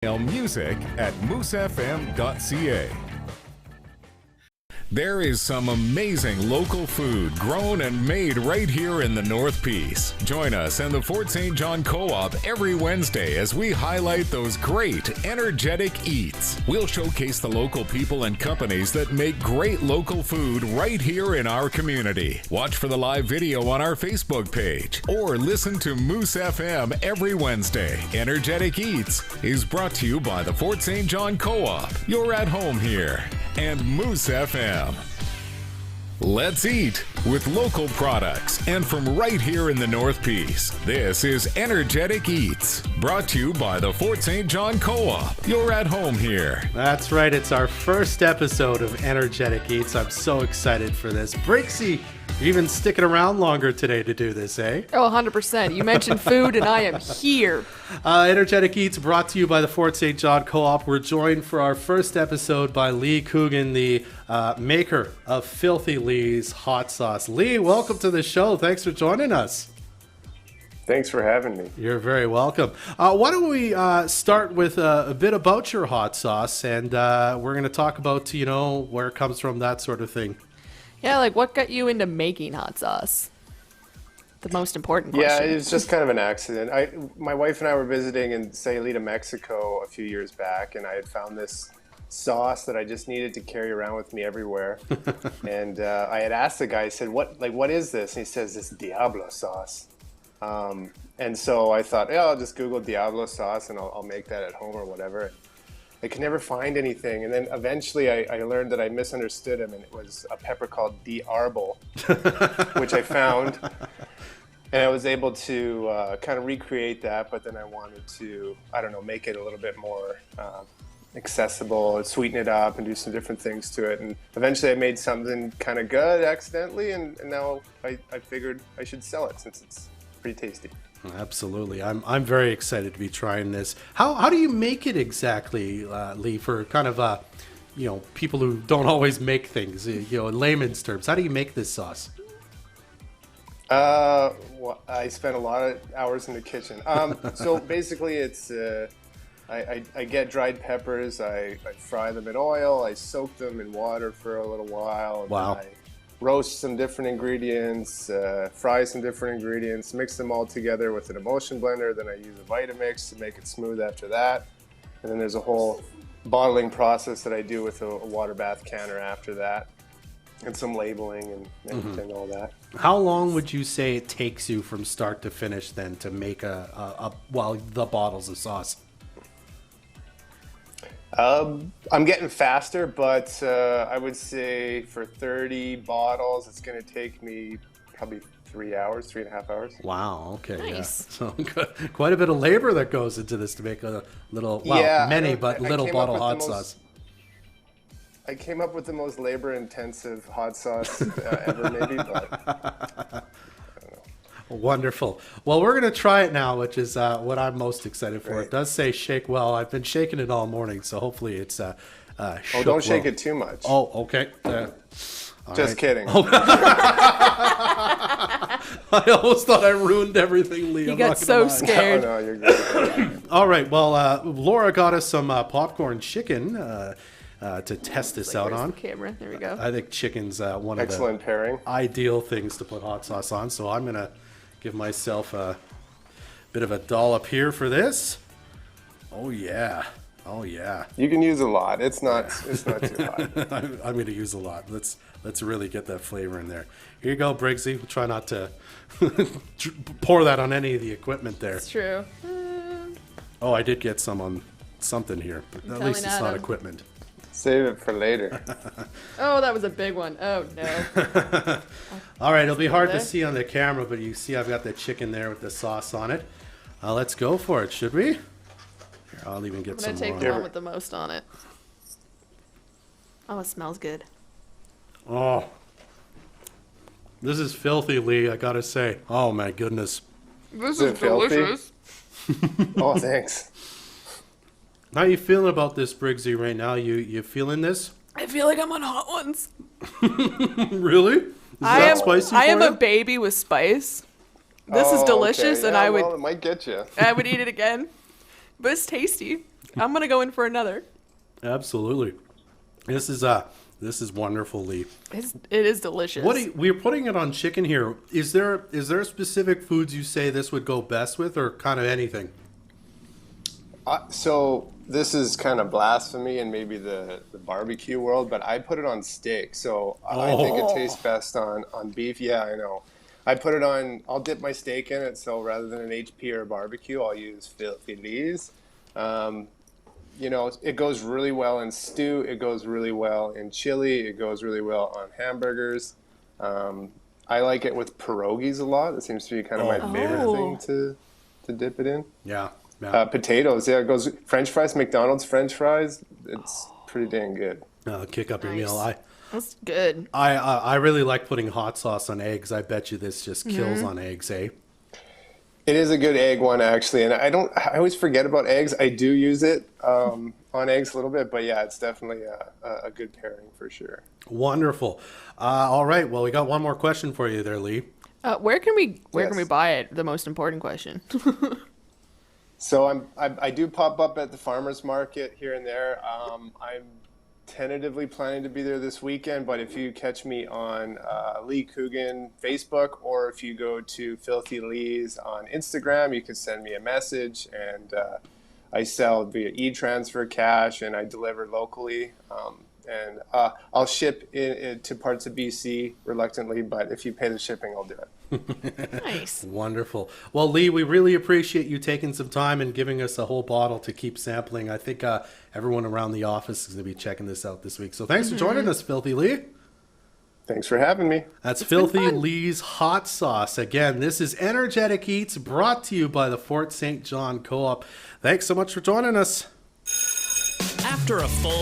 Music at moosefm.ca. There is some amazing local food grown and made right here in the North Peace. Join us in the Fort St. John Co-op every Wednesday as we highlight those great, energetic eats. We'll showcase the local people and companies that make great local food right here in our community. Watch for the live video on our Facebook page or listen to Moose FM every Wednesday. Energetic Eats is brought to you by the Fort St. John Co-op. You're at home here. And Moose FM. Let's eat with local products and from right here in the North Peace. This is Energetic Eats, brought to you by the Fort St. John Co-op. You're at home here. That's right. It's our first episode of Energetic Eats. I'm so excited for this. Brixie, you're even sticking around longer today to do this, eh? Oh, 100%. You mentioned food and I am here. Energetic Eats brought to you by the Fort St. John Co-op. We're joined for our first episode by Lee Coogan, the maker of Filthy Lee's Hot Sauce. Lee, welcome to the show. Thanks for joining us. Thanks for having me. You're very welcome. Why don't we start with a bit about your hot sauce, and we're going to talk about, where it comes from, that sort of thing. Yeah, like what got you into making hot sauce? The most important question. Yeah, it's just kind of an accident. My wife and I were visiting in Sayulita, Mexico a few years back, and I had found this sauce that I just needed to carry around with me everywhere. And I had asked the guy, I said, what is this? And he says, it's Diablo sauce. And so I thought, I'll just Google Diablo sauce and I'll make that at home or whatever. I could never find anything, and then eventually I learned that I misunderstood him, and it was a pepper called Diablo, which I found, and I was able to kind of recreate that, but then I wanted to, make it a little bit more accessible, sweeten it up, and do some different things to it, and eventually I made something kind of good accidentally, and now I figured I should sell it since it's pretty tasty. Absolutely. I'm very excited to be trying this. How do you make it exactly, Lee, for kind of, people who don't always make things, in layman's terms? How do you make this sauce? Well, I spent a lot of hours in the kitchen. So basically it's, I get dried peppers, I fry them in oil, I soak them in water for a little while, and wow. then I roast some different ingredients, fry some different ingredients, mix them all together with an emulsion blender. Then I use a Vitamix to make it smooth after that. And then there's a whole bottling process that I do with a water bath canner after that, and some labeling and all that. How long would you say it takes you from start to finish then to make the bottles of sauce? I'm getting faster, but I would say for 30 bottles, it's going to take me probably 3.5 hours. Wow. Okay. Nice. Yeah. So quite a bit of labor that goes into this to make a little, little bottle hot sauce. I came up with the most labor-intensive hot sauce ever, maybe, but Wonderful. Well, we're going to try it now, which is what I'm most excited for. Right. It does say shake well. I've been shaking it all morning, so hopefully it's don't shake it too much. Oh, okay. Just kidding. Oh. I almost thought I ruined everything, Lee. He got so scared. No, you're good. All right. Well, Laura got us some popcorn chicken to test this out on. The camera. There we go. I think chicken's one Excellent of the pairing. ideal things to put hot sauce on, so I'm going to give myself a bit of a dollop here for this. Oh yeah. You can use a lot. It's not too hot. I'm going to use a lot. Let's really get that flavor in there. Here you go, Briggsy. We'll try not to pour that on any of the equipment there. It's true. Oh, I did get some on something here, but at least it's not equipment. Save it for later. Oh, that was a big one. Oh, no. All right, it'll be hard to see on the camera, but you see I've got the chicken there with the sauce on it. Let's go for it, should we? Here, I'll even get some more. I'm going to take the one with the most on it. Oh, it smells good. Oh, this is filthy, Lee, I gotta say. Oh, my goodness. This is delicious. Oh, thanks. How you feeling about this, Briggsy, right now? You feeling this? I feel like I'm on Hot Ones. Really? Is that spicy I am for a you? baby with spice. This is delicious, okay. and Yeah, I would well, it might get you. I would eat it again. But it's tasty. I'm gonna go in for another. Absolutely. This is wonderful, Lee. It is delicious. We're putting it on chicken here. Is there specific foods you say this would go best with, or kind of anything? So this is kind of blasphemy in maybe the barbecue world, but I put it on steak. So I think it tastes best on beef. Yeah, I know. I put it on. I'll dip my steak in it. So rather than an HP or a barbecue, I'll use Filthy Lee's. It goes really well in stew. It goes really well in chili. It goes really well on hamburgers. I like it with pierogies a lot. It seems to be kind of my favorite thing to dip it in. Yeah. Potatoes. Yeah, it goes French fries, McDonald's French fries. It's pretty dang good. Kick up your meal. That's good. I really like putting hot sauce on eggs. I bet you this just kills on eggs, eh? It is a good egg one, actually, and I always forget about eggs. I do use it on eggs a little bit, but yeah, it's definitely a good pairing for sure. Wonderful. All right, well, we got one more question for you there, Lee. Where can we buy it? The most important question. So I do pop up at the farmers market here and there. I'm tentatively planning to be there this weekend, but if you catch me on Lee Coogan Facebook, or if you go to Filthy Lee's on Instagram, you can send me a message, and I sell via e-transfer cash, and I deliver locally. And I'll ship it to parts of BC reluctantly, but if you pay the shipping, I'll do it. Nice. Wonderful. Well, Lee, we really appreciate you taking some time and giving us a whole bottle to keep sampling. I think everyone around the office is going to be checking this out this week. So thanks for joining us, Filthy Lee. Thanks for having me. That's Filthy Lee's Hot Sauce. Again, this is Energetic Eats, brought to you by the Fort St. John Co-op. Thanks so much for joining us. After a full